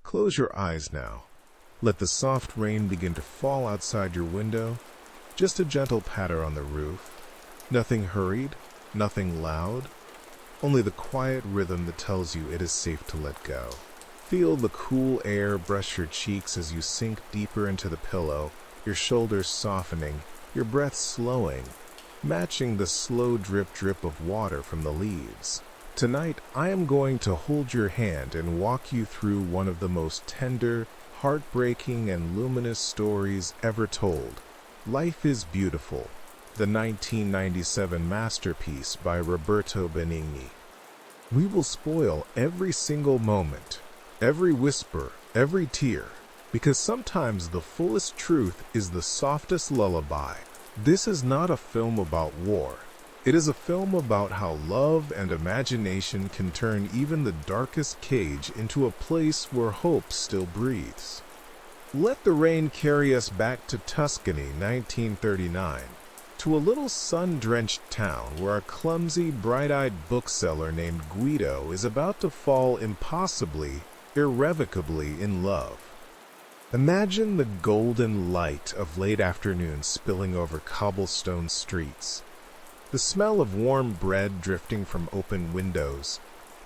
Close your eyes now. Let the soft rain begin to fall outside your window. Just a gentle patter on the roof. Nothing hurried, nothing loud. Only the quiet rhythm that tells you it is safe to let go. Feel the cool air brush your cheeks as you sink deeper into the pillow, your shoulders softening, your breath slowing, matching the slow drip of water from the leaves. Tonight, I am going to hold your hand and walk you through one of the most tender, heartbreaking, and luminous stories ever told. Life is Beautiful, the 1997 masterpiece by Roberto Benigni. We will spoil every single moment, every whisper, every tear, because sometimes the fullest truth is the softest lullaby. This is not a film about war. It is a film about how love and imagination can turn even the darkest cage into a place where hope still breathes. Let the rain carry us back to Tuscany, 1939, to a little sun-drenched town where a clumsy, bright-eyed bookseller named Guido is about to fall impossibly, irrevocably in love. Imagine the golden light of late afternoon spilling over cobblestone streets, the smell of warm bread drifting from open windows,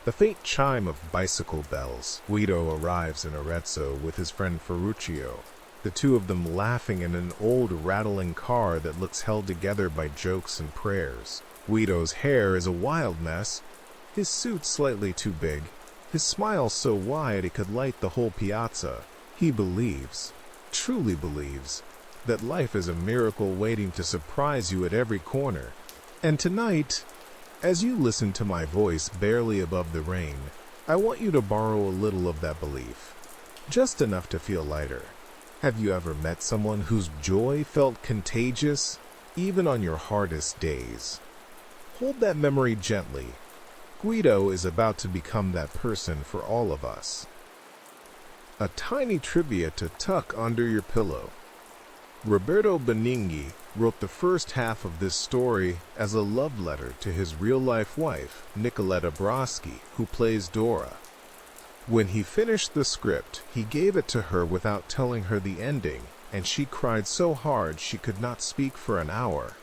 the faint chime of bicycle bells. Guido arrives in Arezzo with his friend Ferruccio, the two of them laughing in an old rattling car that looks held together by jokes and prayers. Guido's hair is a wild mess, his suit slightly too big, his smile so wide it could light the whole piazza. He believes, truly believes, that life is a miracle waiting to surprise you at every corner. And tonight, as you listen to my voice barely above the rain, I want you to borrow a little of that belief, just enough to feel lighter. Have you ever met someone whose joy felt contagious, even on your hardest days? Hold that memory gently. Guido is about to become that person for all of us. A tiny trivia to tuck under your pillow. Roberto Benigni wrote the first half of this story as a love letter to his real-life wife, Nicoletta Broschi, who plays Dora. When he finished the script, he gave it to her without telling her the ending, and she cried so hard she could not speak for an hour.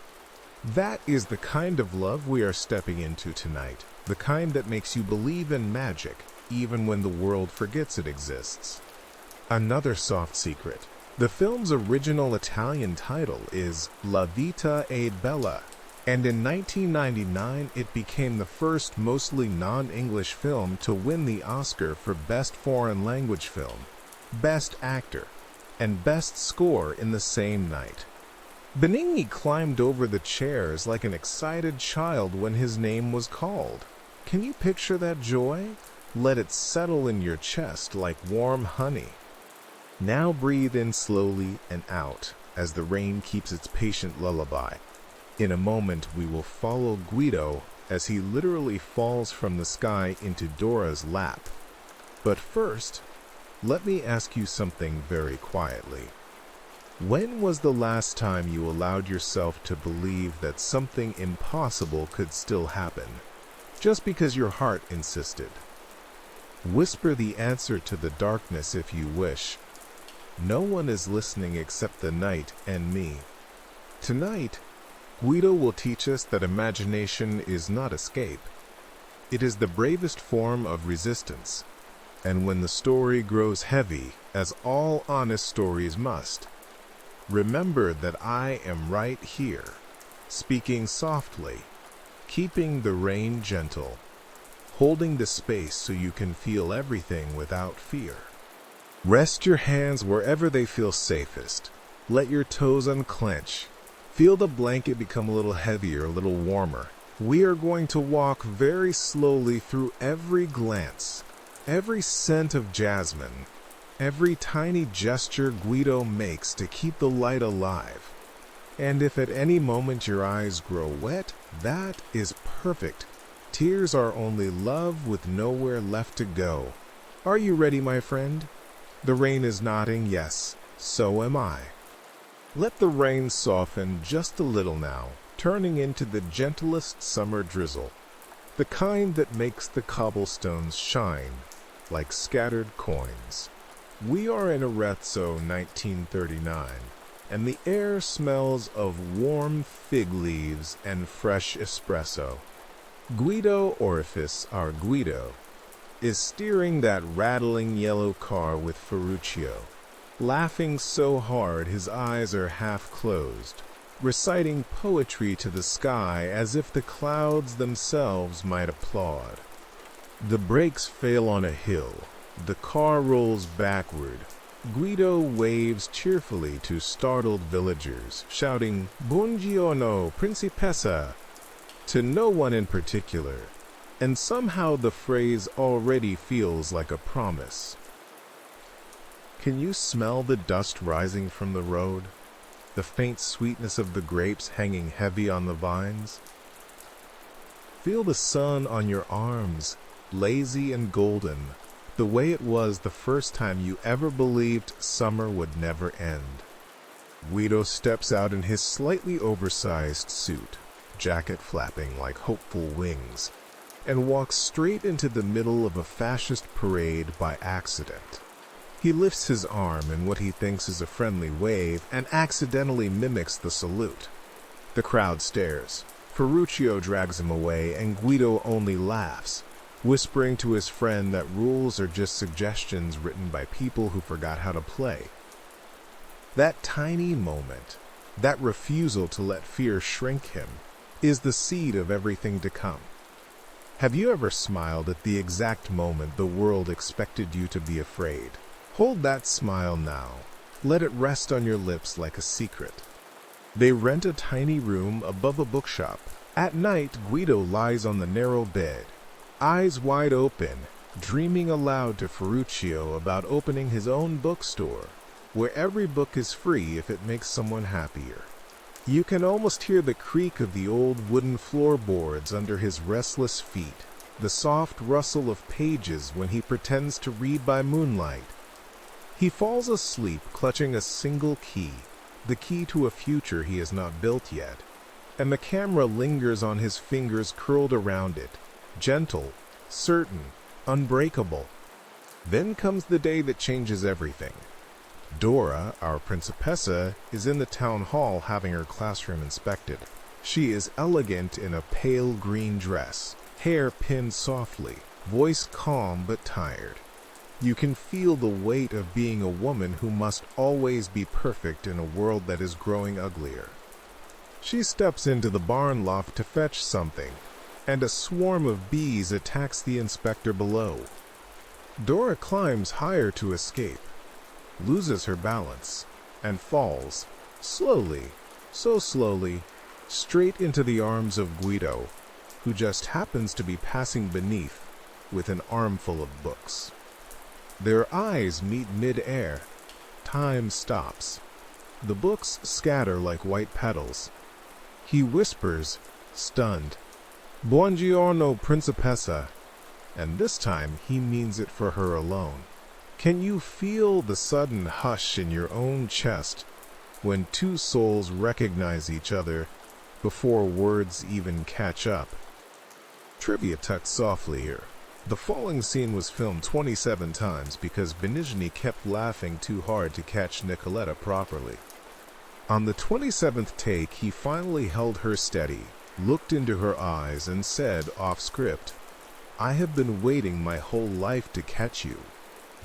That is the kind of love we are stepping into tonight, the kind that makes you believe in magic, even when the world forgets it exists. Another soft secret. The film's original Italian title is La Vita è Bella, and in 1999 it became the first mostly non-English film to win the Oscar for Best Foreign Language Film, Best Actor, and Best Score in the same night. Benigni climbed over the chairs like an excited child when his name was called. Can you picture that joy? Let it settle in your chest like warm honey. Now breathe in slowly and out as the rain keeps its patient lullaby. In a moment we will follow Guido as he literally falls from the sky into Dora's lap. But first, let me ask you something very quietly. When was the last time you allowed yourself to believe that something impossible could still happen, just because your heart insisted? Whisper the answer to the darkness if you wish. No one is listening except the night and me. Tonight, Guido will teach us that imagination is not escape. It is the bravest form of resistance. And when the story grows heavy, as all honest stories must, remember that I am right here, speaking softly, keeping the rain gentle, holding the space so you can feel everything without fear. Rest your hands wherever they feel safest. Let your toes unclench. Feel the blanket become a little heavier, a little warmer. We are going to walk very slowly through every glance, every scent of jasmine, every tiny gesture Guido makes to keep the light alive. And if at any moment your eyes grow wet, that is perfect. Tears are only love with nowhere left to go. Are you ready, my friend? The rain is nodding yes, so am I. Let the rain soften just a little now, turning into the gentlest summer drizzle, the kind that makes the cobblestones shine like scattered coins. We are in Arezzo, 1939, and the air smells of warm fig leaves and fresh espresso. Guido Orifice, our Guido, is steering that rattling yellow car with Ferruccio, laughing so hard his eyes are half closed, reciting poetry to the sky as if the clouds themselves might applaud. The brakes fail on a hill. The car rolls backward. Guido waves cheerfully to startled villagers, shouting, "Buongiorno, principessa," to no one in particular, and somehow the phrase already feels like a promise. Can you smell the dust rising from the road? The faint sweetness of the grapes hanging heavy on the vines? Feel the sun on your arms, lazy and golden, the way it was the first time you ever believed summer would never end. Guido steps out in his slightly oversized suit, jacket flapping like hopeful wings, and walks straight into the middle of a fascist parade by accident. He lifts his arm in what he thinks is a friendly wave and accidentally mimics the salute. The crowd stares. Ferruccio drags him away, and Guido only laughs, whispering to his friend that rules are just suggestions written by people who forgot how to play. That tiny moment, that refusal to let fear shrink him, is the seed of everything to come. Have you ever smiled at the exact moment the world expected you to be afraid? Hold that smile now. Let it rest on your lips like a secret. They rent a tiny room above a bookshop. At night, Guido lies on the narrow bed, eyes wide open, dreaming aloud to Ferruccio about opening his own bookstore, where every book is free if it makes someone happier. You can almost hear the creak of the old wooden floorboards under his restless feet, the soft rustle of pages when he pretends to read by moonlight. He falls asleep clutching a single key, the key to a future he has not built yet, and the camera lingers on his fingers curled around it, gentle, certain, unbreakable. Then comes the day that changes everything. Dora, our principessa, is in the town hall having her classroom inspected. She is elegant in a pale green dress, hair pinned softly, voice calm but tired. You can feel the weight of being a woman who must always be perfect in a world that is growing uglier. She steps into the barn loft to fetch something, and a swarm of bees attacks the inspector below. Dora climbs higher to escape, loses her balance, and falls, slowly, so slowly, straight into the arms of Guido, who just happens to be passing beneath with an armful of books. Their eyes meet mid-air. Time stops. The books scatter like white petals. He whispers, stunned, "Buongiorno, principessa," and this time he means it for her alone. Can you feel the sudden hush in your own chest when two souls recognize each other before words even catch up? Trivia tucked softly here. The falling scene was filmed 27 times because Benigni kept laughing too hard to catch Nicoletta properly. On the 27th take, he finally held her steady, looked into her eyes, and said off script, "I have been waiting my whole life to catch you."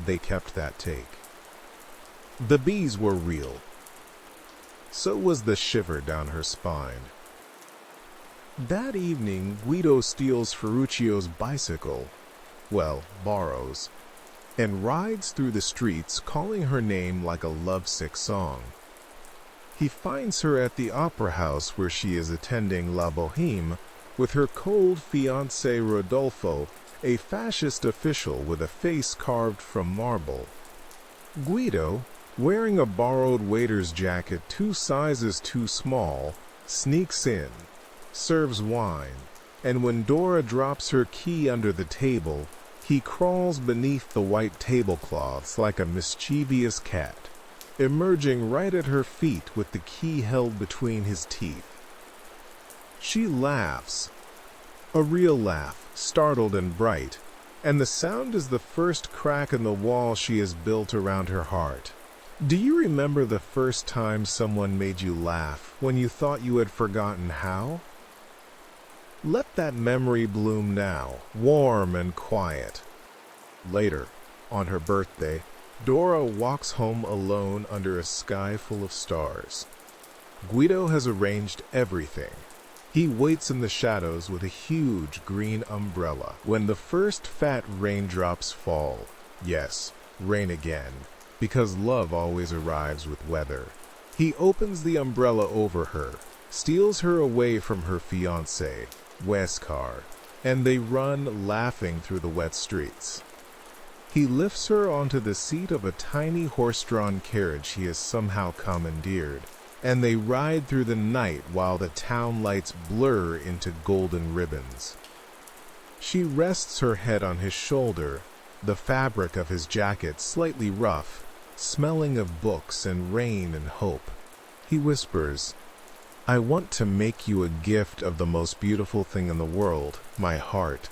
They kept that take. The bees were real. So was the shiver down her spine. That evening, Guido steals Ferruccio's bicycle, well, borrows, and rides through the streets calling her name like a lovesick song. He finds her at the opera house where she is attending La Boheme with her cold fiancé Rodolfo, a fascist official with a face carved from marble. Guido, wearing a borrowed waiter's jacket 2 sizes too small, sneaks in, serves wine, and when Dora drops her key under the table, he crawls beneath the white tablecloths like a mischievous cat, emerging right at her feet with the key held between his teeth. She laughs, a real laugh, startled and bright, and the sound is the first crack in the wall she has built around her heart. Do you remember the first time someone made you laugh when you thought you had forgotten how? Let that memory bloom now, warm and quiet. Later, on her birthday, Dora walks home alone under a sky full of stars. Guido has arranged everything. He waits in the shadows with a huge green umbrella. When the first fat raindrops fall, yes, rain again, because love always arrives with weather, he opens the umbrella over her, steals her away from her fiancé, Wesker, and they run laughing through the wet streets. He lifts her onto the seat of a tiny horse-drawn carriage he has somehow commandeered, and they ride through the night while the town lights blur into golden ribbons. She rests her head on his shoulder, the fabric of his jacket slightly rough, smelling of books and rain and hope. He whispers, "I want to make you a gift of the most beautiful thing in the world, my heart."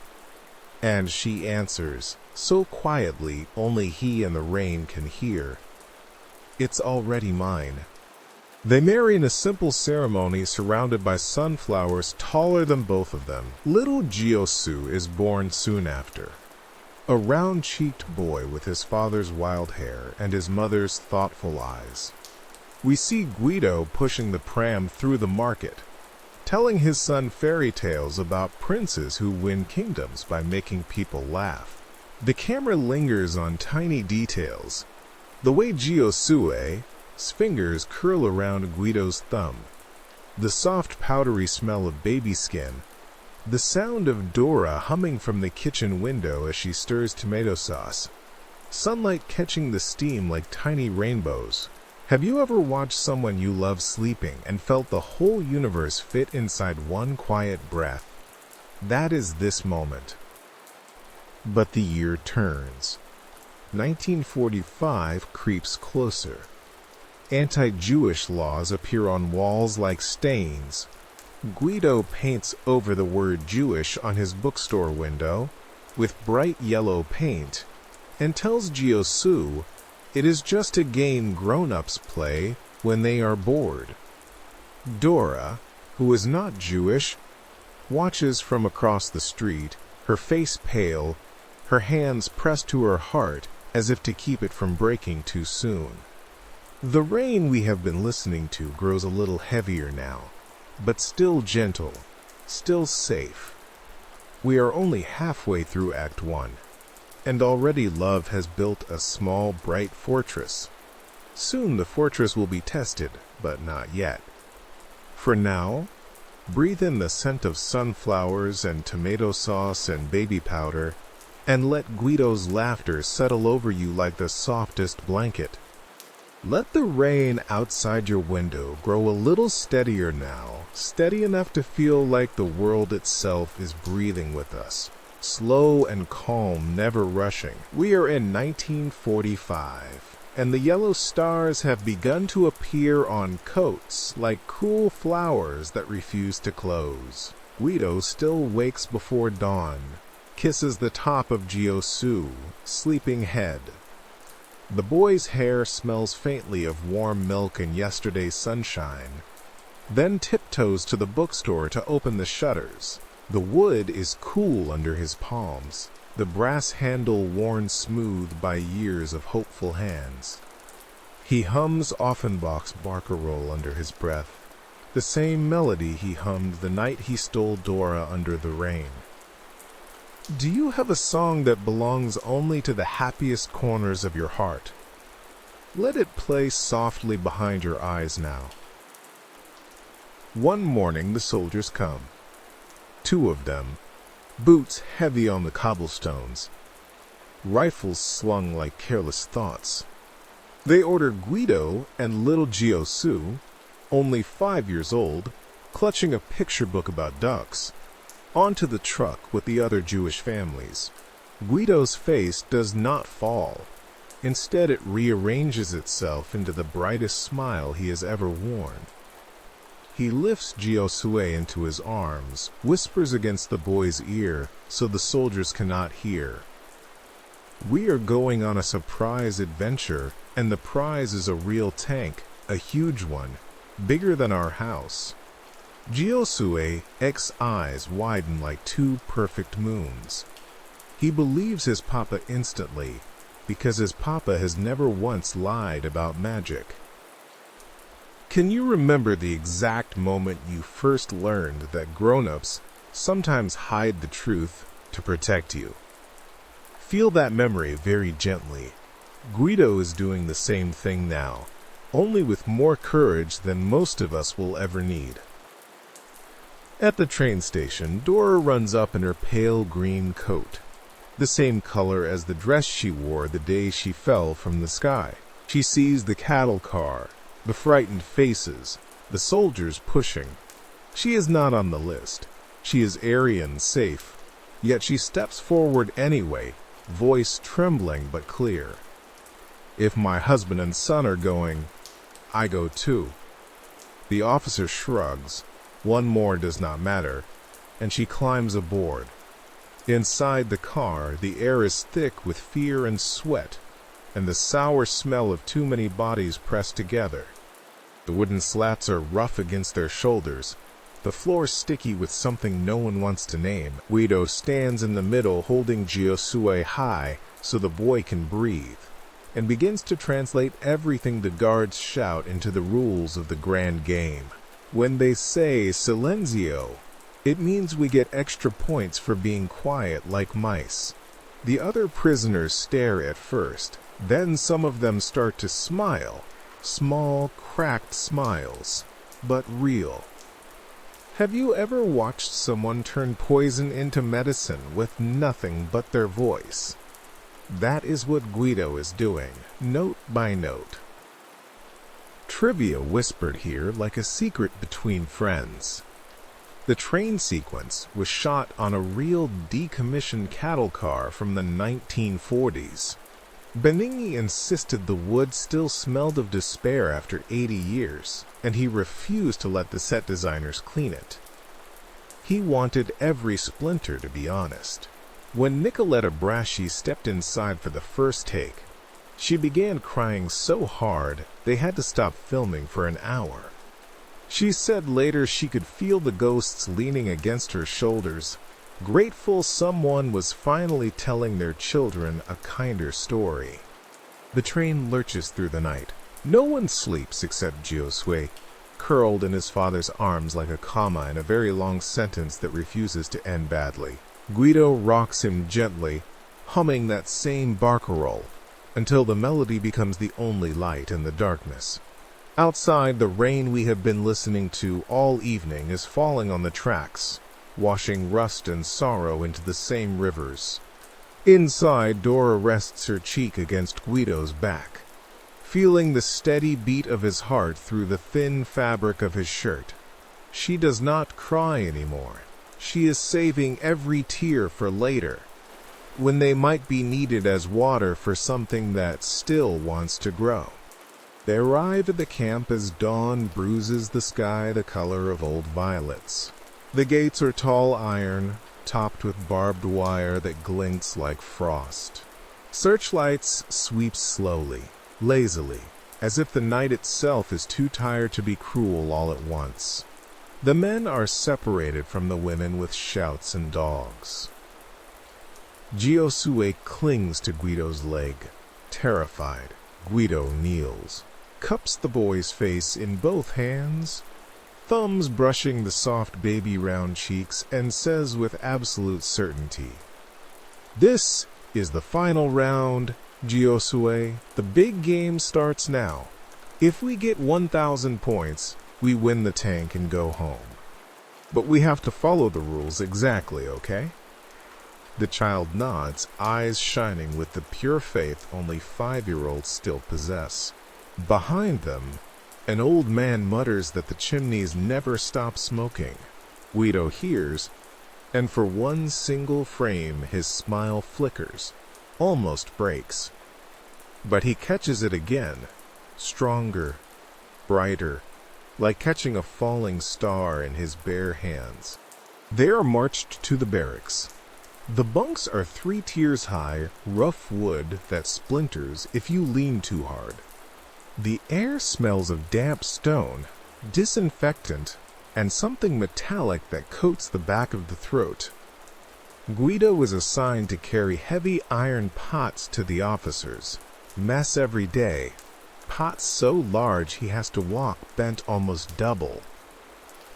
And she answers, so quietly only he and the rain can hear, "It's already mine." They marry in a simple ceremony surrounded by sunflowers taller than both of them. Little Giosu is born soon after. A round-cheeked boy with his father's wild hair and his mother's thoughtful eyes. We see Guido pushing the pram through the market, telling his son fairy tales about princes who win kingdoms by making people laugh. The camera lingers on tiny details. The way Giosue's fingers curl around Guido's thumb, the soft powdery smell of baby skin, the sound of Dora humming from the kitchen window as she stirs tomato sauce, sunlight catching the steam like tiny rainbows. Have you ever watched someone you love sleeping and felt the whole universe fit inside one quiet breath? That is this moment. But the year turns. 1945 creeps closer. Anti-Jewish laws appear on walls like stains. Guido paints over the word Jewish on his bookstore window with bright yellow paint and tells Giosu it is just a game grown-ups play when they are bored. Dora, who is not Jewish, watches from across the street, her face pale, her hands pressed to her heart as if to keep it from breaking too soon. The rain we have been listening to grows a little heavier now, but still gentle, still safe. We are only halfway through Act 1. And already love has built a small, bright fortress. Soon the fortress will be tested, but not yet. For now, breathe in the scent of sunflowers and tomato sauce and baby powder, and let Guido's laughter settle over you like the softest blanket. Let the rain outside your window grow a little steadier now, steady enough to feel like the world itself is breathing with us. Slow and calm, never rushing. We are in 1945, and the yellow stars have begun to appear on coats like cool flowers that refuse to close. Guido still wakes before dawn, kisses the top of Giosu's sleeping head. The boy's hair smells faintly of warm milk and yesterday's sunshine, then tiptoes to the bookstore to open the shutters. The wood is cool under his palms, the brass handle worn smooth by years of hopeful hands. He hums Offenbach's barcarolle under his breath, the same melody he hummed the night he stole Dora under the rain. Do you have a song that belongs only to the happiest corners of your heart? Let it play softly behind your eyes now. One morning the soldiers come. 2 of them, boots heavy on the cobblestones, rifles slung like careless thoughts. They order Guido and little Giosu, only 5 years old, clutching a picture book about ducks, onto the truck with the other Jewish families. Guido's face does not fall. Instead, it rearranges itself into the brightest smile he has ever worn. He lifts Giosue into his arms, whispers against the boy's ear so the soldiers cannot hear. We are going on a surprise adventure, and the prize is a real tank, a huge one, bigger than our house. Giosue's eyes widen like two perfect moons. He believes his papa instantly, because his papa has never once lied about magic. Can you remember the exact moment you first learned that grown-ups sometimes hide the truth to protect you? Feel that memory very gently. Guido is doing the same thing now, only with more courage than most of us will ever need. At the train station, Dora runs up in her pale green coat, the same color as the dress she wore the day she fell from the sky. She sees the cattle car, the frightened faces, the soldiers pushing. She is not on the list. She is airy and safe, yet she steps forward anyway, voice trembling but clear. If my husband and son are going, I go too. The officer shrugs. One more does not matter, and she climbs aboard. Inside the car, the air is thick with fear and sweat, and the sour smell of too many bodies pressed together. The wooden slats are rough against their shoulders, the floor sticky with something no one wants to name. Guido stands in the middle holding Giosue high so the boy can breathe, and begins to translate everything the guards shout into the rules of the grand game. When they say silenzio, it means we get extra points for being quiet like mice. The other prisoners stare at first, then some of them start to smile, small, cracked smiles, but real. Have you ever watched someone turn poison into medicine with nothing but their voice? That is what Guido is doing, note by note. Trivia whispered here like a secret between friends. The train sequence was shot on a real decommissioned cattle car from the 1940s. Benigni insisted the wood still smelled of despair after 80 years, and he refused to let the set designers clean it. He wanted every splinter, to be honest. When Nicoletta Braschi stepped inside for the first take, she began crying so hard they had to stop filming for an hour. She said later she could feel the ghosts leaning against her shoulders, grateful someone was finally telling their children a kinder story. The train lurches through the night. No one sleeps except Giosue, curled in his father's arms like a comma in a very long sentence that refuses to end badly. Guido rocks him gently, humming that same barcarolle, until the melody becomes the only light in the darkness. Outside, the rain we have been listening to all evening is falling on the tracks, washing rust and sorrow into the same rivers. Inside, Dora rests her cheek against Guido's back, feeling the steady beat of his heart through the thin fabric of his shirt. She does not cry anymore. She is saving every tear for later, when they might be needed as water for something that still wants to grow. They arrive at the camp as dawn bruises the sky the color of old violets. The gates are tall iron, topped with barbed wire that glints like frost. Searchlights sweep slowly, lazily, as if the night itself is too tired to be cruel all at once. The men are separated from the women with shouts and dogs. Giosue clings to Guido's leg. Terrified, Guido kneels, cups the boy's face in both hands, thumbs brushing the soft baby round cheeks, and says with absolute certainty, "This is the final round, Giosue. The big game starts now. If we get 1,000 points, we win the tank and go home. But we have to follow the rules exactly, okay?" The child nods, eyes shining with the pure faith only 5-year-olds still possess. Behind them, an old man mutters that the chimneys never stop smoking. Guido hears, and for one single frame his smile flickers, almost breaks. But he catches it again, stronger, brighter, like catching a falling star in his bare hands. They are marched to the barracks. The bunks are 3 tiers high, rough wood that splinters if you lean too hard. The air smells of damp stone, disinfectant, and something metallic that coats the back of the throat. Guido is assigned to carry heavy iron pots to the officers. Mess every day. Pots so large he has to walk bent almost double.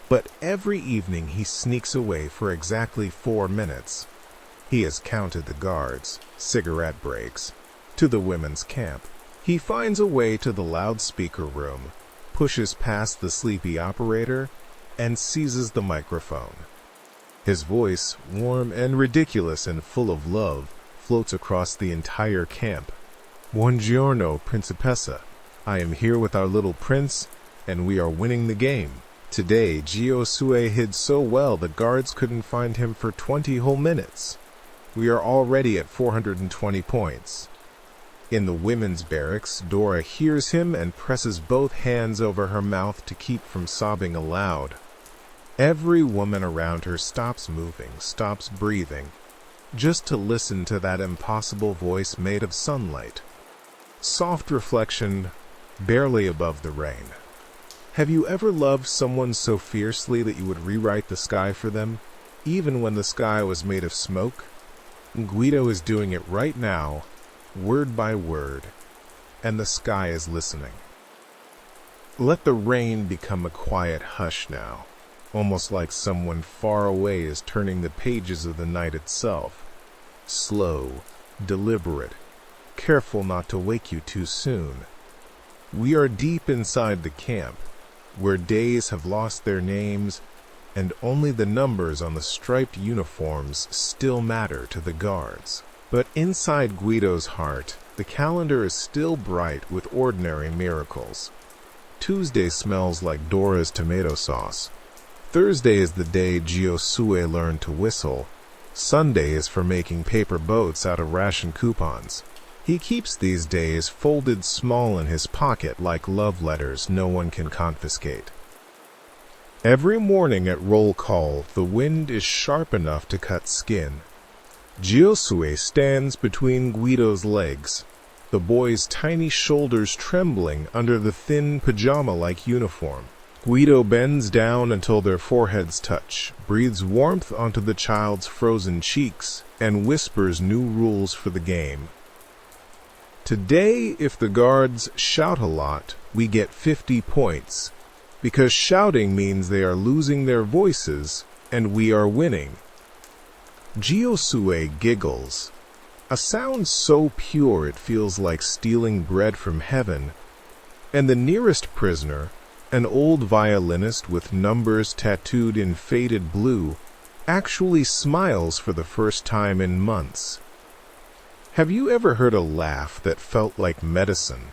But every evening he sneaks away for exactly 4 minutes. He has counted the guards, cigarette breaks, to the women's camp. He finds a way to the loudspeaker room, pushes past the sleepy operator, and seizes the microphone. His voice, warm and ridiculous and full of love, floats across the entire camp. Buongiorno, Principessa. I am here with our little prince, and we are winning the game. Today, Giosue hid so well the guards couldn't find him for 20 whole minutes. We are already at 420 points. In the women's barracks, Dora hears him and presses both hands over her mouth to keep from sobbing aloud. Every woman around her stops moving, stops breathing, just to listen to that impossible voice made of sunlight. Soft reflection, barely above the rain. Have you ever loved someone so fiercely that you would rewrite the sky for them, even when the sky was made of smoke? Guido is doing it right now, word by word, and the sky is listening. Let the rain become a quiet hush now, almost like someone far away is turning the pages of the night itself. Slow, deliberate, careful not to wake you too soon. We are deep inside the camp, where days have lost their names, and only the numbers on the striped uniforms still matter to the guards. But inside Guido's heart, the calendar is still bright with ordinary miracles. Tuesday smells like Dora's tomato sauce. Thursday is the day Giosue learned to whistle. Sunday is for making paper boats out of ration coupons. He keeps these days folded small in his pocket like love letters no one can confiscate. Every morning at roll call, the wind is sharp enough to cut skin. Giosue stands between Guido's legs, the boy's tiny shoulders trembling under the thin pajama-like uniform. Guido bends down until their foreheads touch, breathes warmth onto the child's frozen cheeks, and whispers new rules for the game. Today, if the guards shout a lot, we get 50 points, because shouting means they are losing their voices, and we are winning. Giosue giggles, a sound so pure it feels like stealing bread from heaven, and the nearest prisoner, an old violinist with numbers tattooed in faded blue, actually smiles for the first time in months. Have you ever heard a laugh that felt like medicine?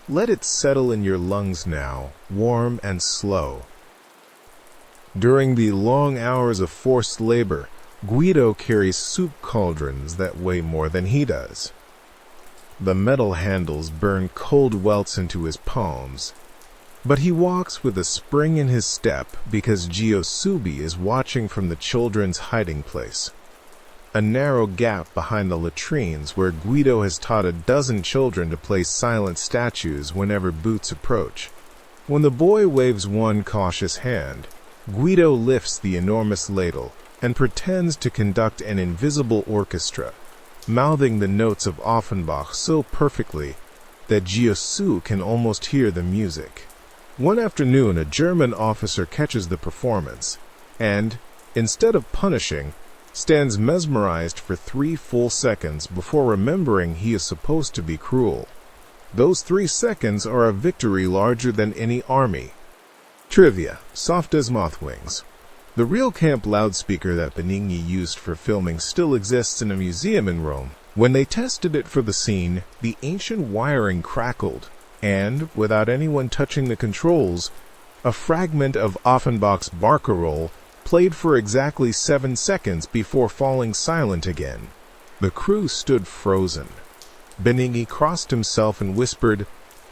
Let it settle in your lungs now, warm and slow. During the long hours of forced labor, Guido carries soup cauldrons that weigh more than he does. The metal handles burn cold welts into his palms, but he walks with a spring in his step because Giosue is watching from the children's hiding place, a narrow gap behind the latrines where Guido has taught a dozen children to place silent statues whenever boots approach. When the boy waves one cautious hand, Guido lifts the enormous ladle and pretends to conduct an invisible orchestra, mouthing the notes of Offenbach so perfectly that Giosue can almost hear the music. One afternoon, a German officer catches the performance and, instead of punishing, stands mesmerized for 3 full seconds before remembering he is supposed to be cruel. Those 3 seconds are a victory larger than any army. Trivia, soft as moth wings. The real camp loudspeaker that Benigni used for filming still exists in a museum in Rome. When they tested it for the scene, the ancient wiring crackled, and, without anyone touching the controls, a fragment of Offenbach's barcarolle played for exactly 7 seconds before falling silent again. The crew stood frozen. Benigni crossed himself and whispered,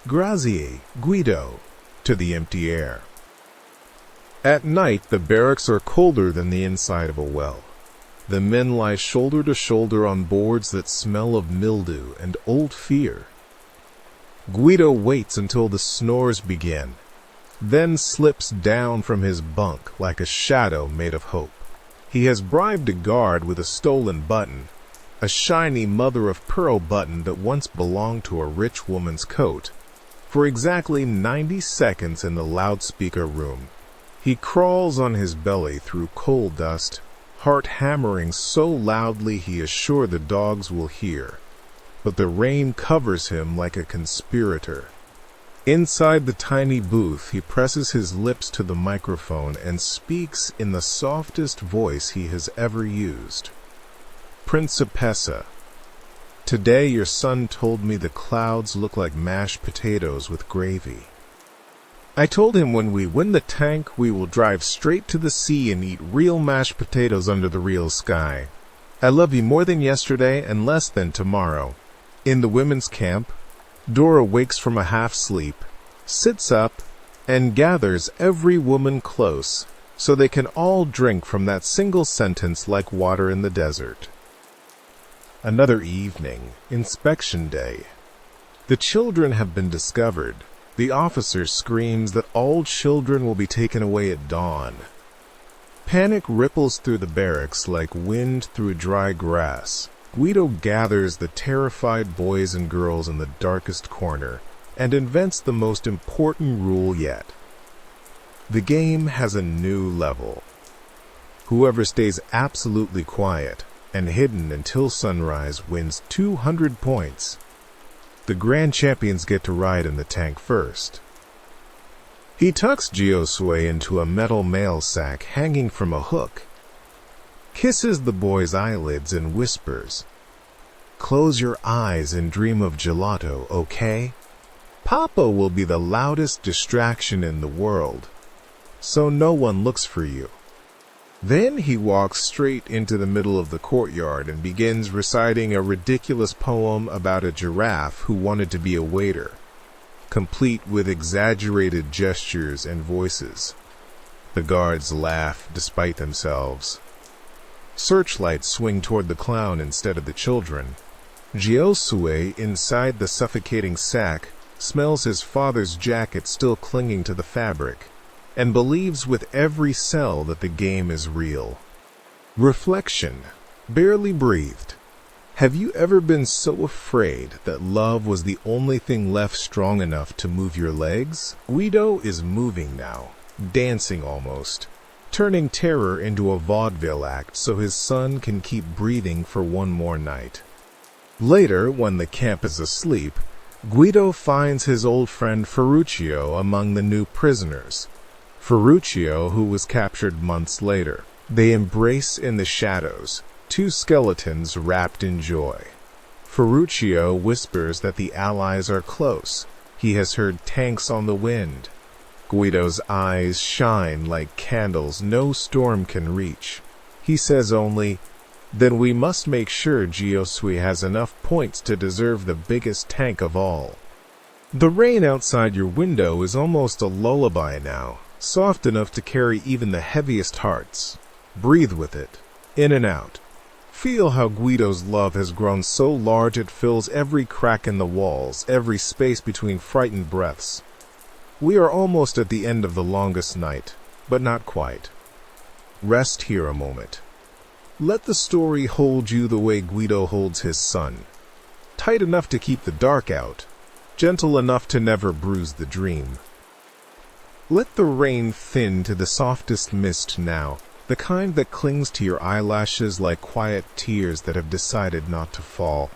"Grazie, Guido," to the empty air. At night, the barracks are colder than the inside of a well. The men lie shoulder to shoulder on boards that smell of mildew and old fear. Guido waits until the snores begin, then slips down from his bunk like a shadow made of hope. He has bribed a guard with a stolen button, a shiny mother-of-pearl button that once belonged to a rich woman's coat, for exactly 90 seconds in the loudspeaker room. He crawls on his belly through coal dust, heart hammering so loudly he is sure the dogs will hear. But the rain covers him like a conspirator. Inside the tiny booth, he presses his lips to the microphone and speaks in the softest voice he has ever used. Principessa, today your son told me the clouds look like mashed potatoes with gravy. I told him when we win the tank, we will drive straight to the sea and eat real mashed potatoes under the real sky. I love you more than yesterday and less than tomorrow. In the women's camp, Dora wakes from a half-sleep, sits up, and gathers every woman close so they can all drink from that single sentence like water in the desert. Another evening, inspection day. The children have been discovered. The officer screams that all children will be taken away at dawn. Panic ripples through the barracks like wind through dry grass. Guido gathers the terrified boys and girls in the darkest corner and invents the most important rule yet. The game has a new level. Whoever stays absolutely quiet and hidden until sunrise wins 200 points. The grand champions get to ride in the tank first. He tucks Giosue into a metal mail sack hanging from a hook, kisses the boy's eyelids and whispers, "Close your eyes and dream of gelato, okay? Papa will be the loudest distraction in the world, so no one looks for you." Then he walks straight into the middle of the courtyard and begins reciting a ridiculous poem about a giraffe who wanted to be a waiter, complete with exaggerated gestures and voices. The guards laugh despite themselves. Searchlights swing toward the clown instead of the children. Giosue, inside the suffocating sack, smells his father's jacket still clinging to the fabric, and believes with every cell that the game is real. Reflection. Barely breathed. Have you ever been so afraid that love was the only thing left strong enough to move your legs? Guido is moving now, dancing almost, turning terror into a vaudeville act so his son can keep breathing for one more night. Later, when the camp is asleep, Guido finds his old friend Ferruccio among the new prisoners. Ferruccio, who was captured months later. They embrace in the shadows, two skeletons wrapped in joy. Ferruccio whispers that the Allies are close. He has heard tanks on the wind. Guido's eyes shine like candles no storm can reach. He says only, "Then we must make sure Giosue has enough points to deserve the biggest tank of all." The rain outside your window is almost a lullaby now, soft enough to carry even the heaviest hearts. Breathe with it, in and out. Feel how Guido's love has grown so large it fills every crack in the walls, every space between frightened breaths. We are almost at the end of the longest night, but not quite. Rest here a moment. Let the story hold you the way Guido holds his son. Tight enough to keep the dark out, gentle enough to never bruise the dream. Let the rain thin to the softest mist now, the kind that clings to your eyelashes like quiet tears that have decided not to fall.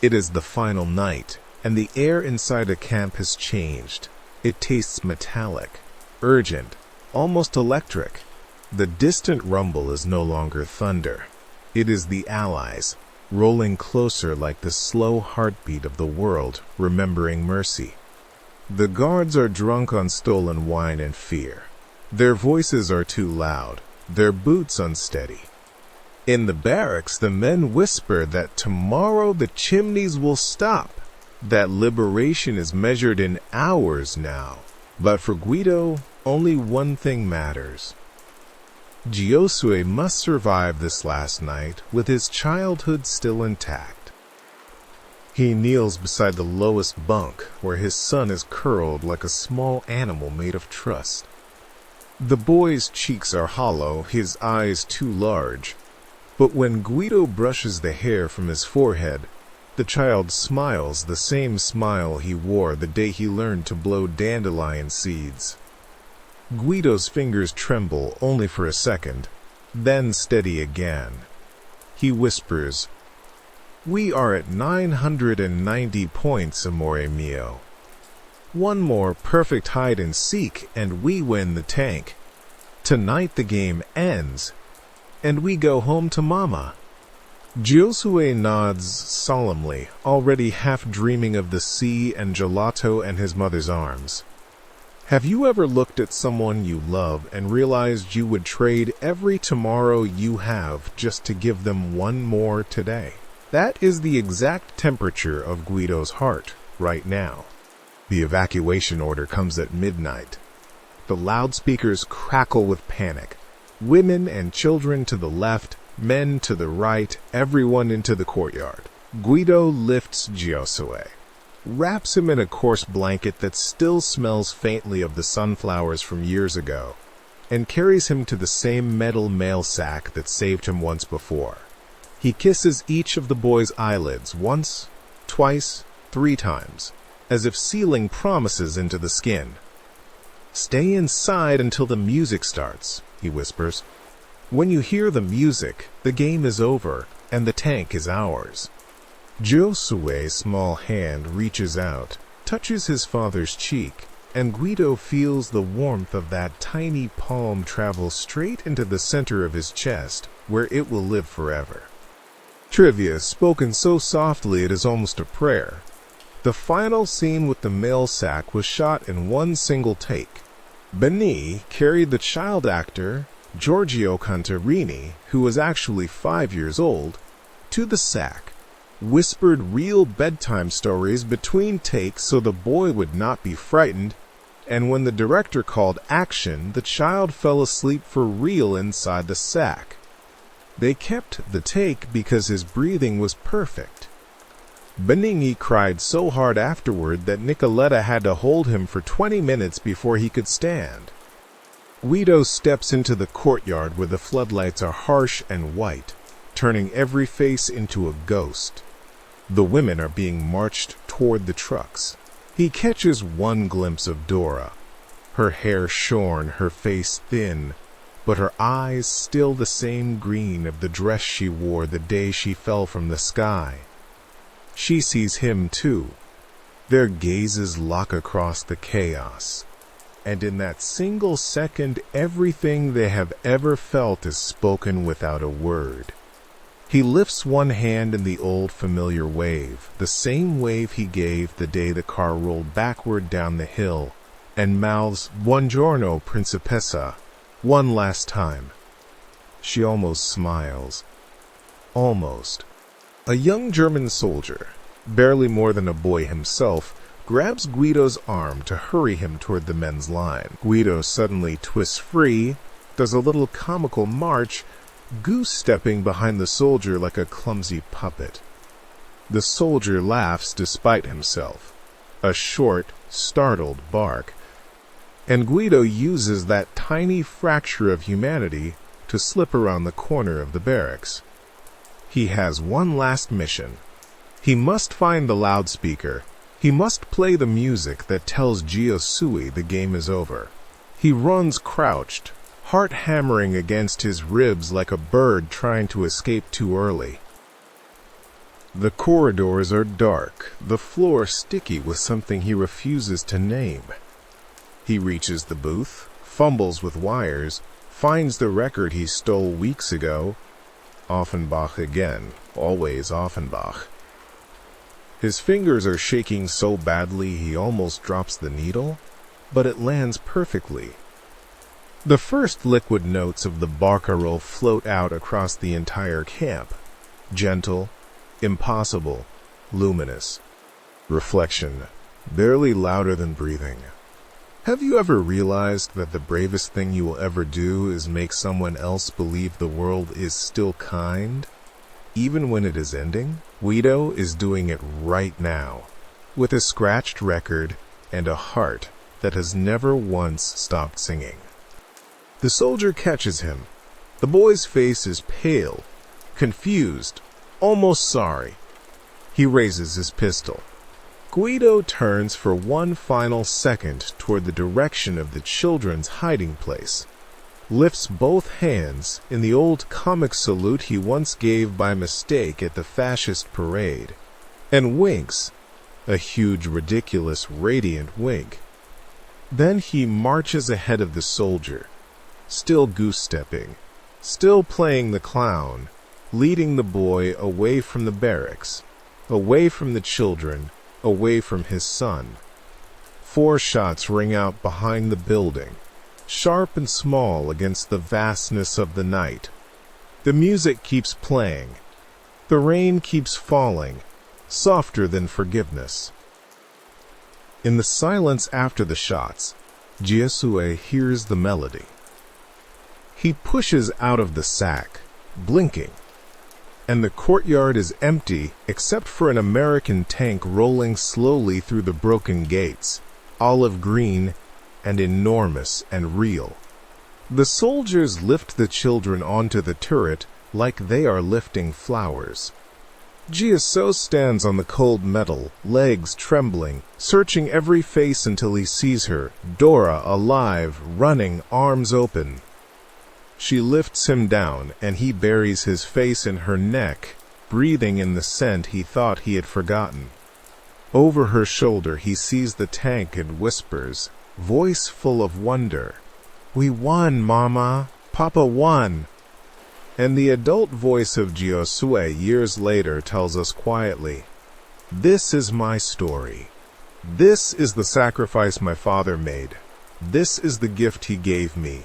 It is the final night, and the air inside a camp has changed. It tastes metallic, urgent, almost electric. The distant rumble is no longer thunder. It is the Allies, rolling closer like the slow heartbeat of the world, remembering mercy. The guards are drunk on stolen wine and fear. Their voices are too loud, their boots unsteady. In the barracks, the men whisper that tomorrow the chimneys will stop, that liberation is measured in hours now. But for Guido, only one thing matters. Giosue must survive this last night with his childhood still intact. He kneels beside the lowest bunk where his son is curled like a small animal made of trust. The boy's cheeks are hollow, his eyes too large, but when Guido brushes the hair from his forehead, the child smiles the same smile he wore the day he learned to blow dandelion seeds. Guido's fingers tremble only for a second, then steady again. He whispers, "We are at 990 points, amore mio. One more perfect hide and seek and we win the tank. Tonight the game ends, and we go home to Mama." Giosue nods solemnly, already half dreaming of the sea and gelato and his mother's arms. Have you ever looked at someone you love and realized you would trade every tomorrow you have just to give them one more today? That is the exact temperature of Guido's heart right now. The evacuation order comes at midnight. The loudspeakers crackle with panic. Women and children to the left, men to the right, everyone into the courtyard. Guido lifts Giosue, wraps him in a coarse blanket that still smells faintly of the sunflowers from years ago, and carries him to the same metal mail sack that saved him once before. He kisses each of the boy's eyelids once, twice, 3 times, as if sealing promises into the skin. "Stay inside until the music starts," he whispers. "When you hear the music, the game is over, and the tank is ours." Giosue's small hand reaches out, touches his father's cheek, and Guido feels the warmth of that tiny palm travel straight into the center of his chest, where it will live forever. Trivia spoken so softly it is almost a prayer. The final scene with the mail sack was shot in one single take. Benigni carried the child actor, Giorgio Contarini, who was actually 5 years old, to the sack, whispered real bedtime stories between takes so the boy would not be frightened, and when the director called action, the child fell asleep for real inside the sack. They kept the take because his breathing was perfect. Benigni cried so hard afterward that Nicoletta had to hold him for 20 minutes before he could stand. Guido steps into the courtyard where the floodlights are harsh and white, turning every face into a ghost. The women are being marched toward the trucks. He catches one glimpse of Dora, her hair shorn, her face thin, but her eyes still the same green of the dress she wore the day she fell from the sky. She sees him too. Their gazes lock across the chaos, and in that single second everything they have ever felt is spoken without a word. He lifts one hand in the old familiar wave, the same wave he gave the day the car rolled backward down the hill, and mouths, "Buongiorno, Principessa," one last time. She almost smiles. Almost. A young German soldier, barely more than a boy himself, grabs Guido's arm to hurry him toward the men's line. Guido suddenly twists free, does a little comical march, goose-stepping behind the soldier like a clumsy puppet. The soldier laughs despite himself, a short, startled bark, and Guido uses that tiny fracture of humanity to slip around the corner of the barracks. He has one last mission. He must find the loudspeaker. He must play the music that tells Giosue the game is over. He runs crouched, heart hammering against his ribs like a bird trying to escape too early. The corridors are dark, the floor sticky with something he refuses to name. He reaches the booth, fumbles with wires, finds the record he stole weeks ago. Offenbach again, always Offenbach. His fingers are shaking so badly he almost drops the needle, but it lands perfectly. The first liquid notes of the barcarolle float out across the entire camp. Gentle, impossible, luminous. Reflection, barely louder than breathing. Have you ever realized that the bravest thing you will ever do is make someone else believe the world is still kind, even when it is ending? Guido is doing it right now, with a scratched record and a heart that has never once stopped singing. The soldier catches him. The boy's face is pale, confused, almost sorry. He raises his pistol. Guido turns for one final second toward the direction of the children's hiding place, lifts both hands in the old comic salute he once gave by mistake at the fascist parade, and winks, a huge, ridiculous, radiant wink. Then he marches ahead of the soldier, still goose-stepping, still playing the clown, leading the boy away from the barracks, away from the children, away from his son. 4 shots ring out behind the building, sharp and small against the vastness of the night. The music keeps playing. The rain keeps falling, softer than forgiveness. In the silence after the shots, Giosue hears the melody. He pushes out of the sack, blinking, and the courtyard is empty except for an American tank rolling slowly through the broken gates, olive green and enormous and real. The soldiers lift the children onto the turret like they are lifting flowers. Giosue stands on the cold metal, legs trembling, searching every face until he sees her, Dora, alive, running, arms open. She lifts him down, and he buries his face in her neck, breathing in the scent he thought he had forgotten. Over her shoulder he sees the tank and whispers, voice full of wonder, "We won, Mama! Papa won!" And the adult voice of Giosue years later tells us quietly, "This is my story. This is the sacrifice my father made. This is the gift he gave me.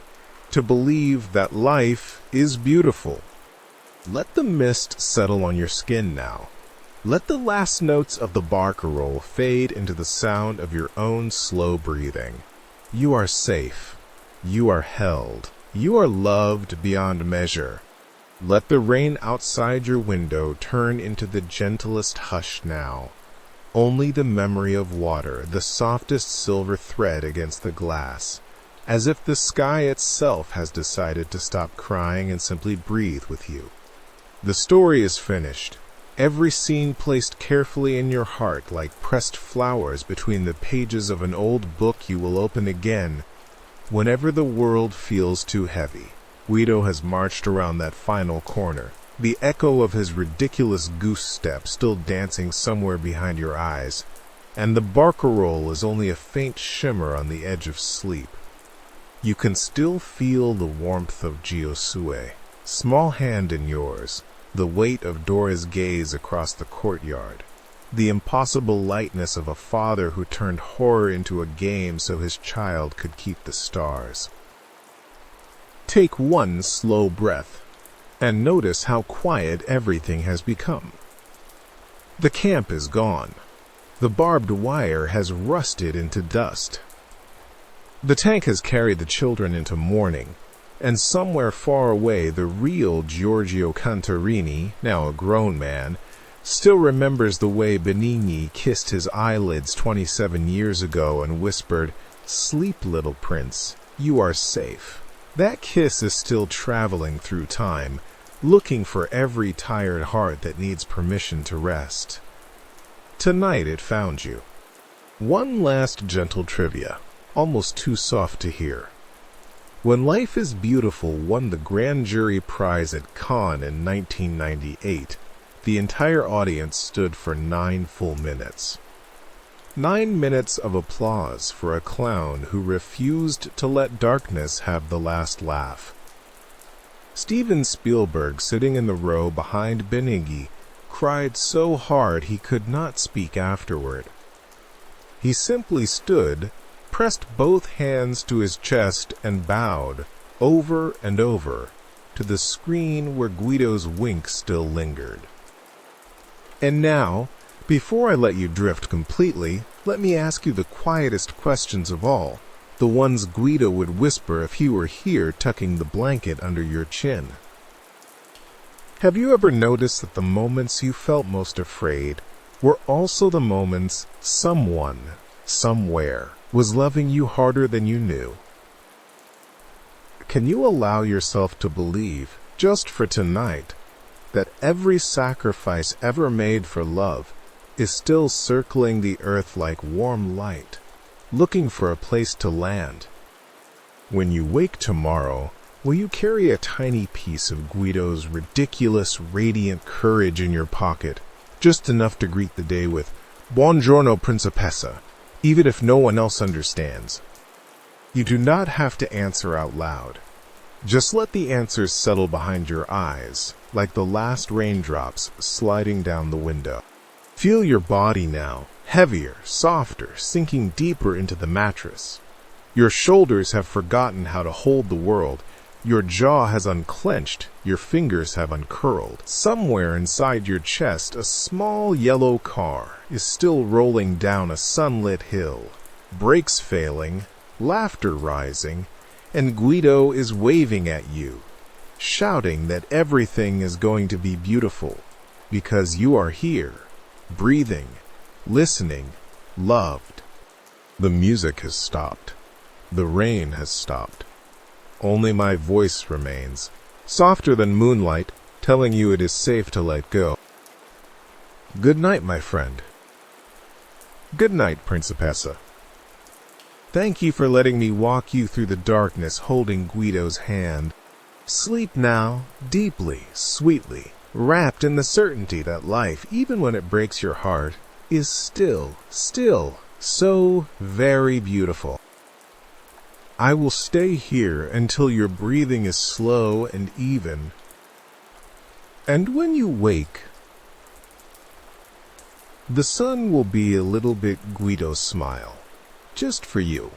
To believe that life is beautiful." Let the mist settle on your skin now. Let the last notes of the barcarolle fade into the sound of your own slow breathing. You are safe. You are held. You are loved beyond measure. Let the rain outside your window turn into the gentlest hush now. Only the memory of water, the softest silver thread against the glass, as if the sky itself has decided to stop crying and simply breathe with you. The story is finished, every scene placed carefully in your heart like pressed flowers between the pages of an old book you will open again whenever the world feels too heavy. Guido has marched around that final corner, the echo of his ridiculous goose step still dancing somewhere behind your eyes, and the barcarolle is only a faint shimmer on the edge of sleep. You can still feel the warmth of Giosue, small hand in yours, the weight of Dora's gaze across the courtyard, the impossible lightness of a father who turned horror into a game so his child could keep the stars. Take one slow breath, and notice how quiet everything has become. The camp is gone. The barbed wire has rusted into dust. The tank has carried the children into mourning, and somewhere far away the real Giorgio Cantarini, now a grown man, still remembers the way Benigni kissed his eyelids 27 years ago and whispered, "Sleep, little prince, you are safe." That kiss is still traveling through time, looking for every tired heart that needs permission to rest. Tonight it found you. One last gentle trivia, almost too soft to hear. When Life is Beautiful won the Grand Jury Prize at Cannes in 1998, the entire audience stood for 9 full minutes. 9 minutes of applause for a clown who refused to let darkness have the last laugh. Steven Spielberg, sitting in the row behind Benigni, cried so hard he could not speak afterward. He simply stood, pressed both hands to his chest, and bowed, over and over, to the screen where Guido's wink still lingered. And now, before I let you drift completely, let me ask you the quietest questions of all. The ones Guido would whisper if he were here tucking the blanket under your chin. Have you ever noticed that the moments you felt most afraid were also the moments someone, somewhere, was loving you harder than you knew? Can you allow yourself to believe, just for tonight, that every sacrifice ever made for love is still circling the earth like warm light, looking for a place to land? When you wake tomorrow, will you carry a tiny piece of Guido's ridiculous, radiant courage in your pocket, just enough to greet the day with, "Buongiorno, Principessa," even if no one else understands? You do not have to answer out loud. Just let the answers settle behind your eyes, like the last raindrops sliding down the window. Feel your body now, heavier, softer, sinking deeper into the mattress. Your shoulders have forgotten how to hold the world. Your jaw has unclenched, your fingers have uncurled. Somewhere inside your chest, a small yellow car is still rolling down a sunlit hill, brakes failing, laughter rising, and Guido is waving at you, shouting that everything is going to be beautiful, because you are here, breathing, listening, loved. The music has stopped. The rain has stopped. Only my voice remains, softer than moonlight, telling you it is safe to let go. Good night, my friend. Good night, Principessa. Thank you for letting me walk you through the darkness holding Guido's hand. Sleep now, deeply, sweetly, wrapped in the certainty that life, even when it breaks your heart, is still so very beautiful. I will stay here until your breathing is slow and even. And when you wake, the sun will be a little bit Guido's smile, just for you.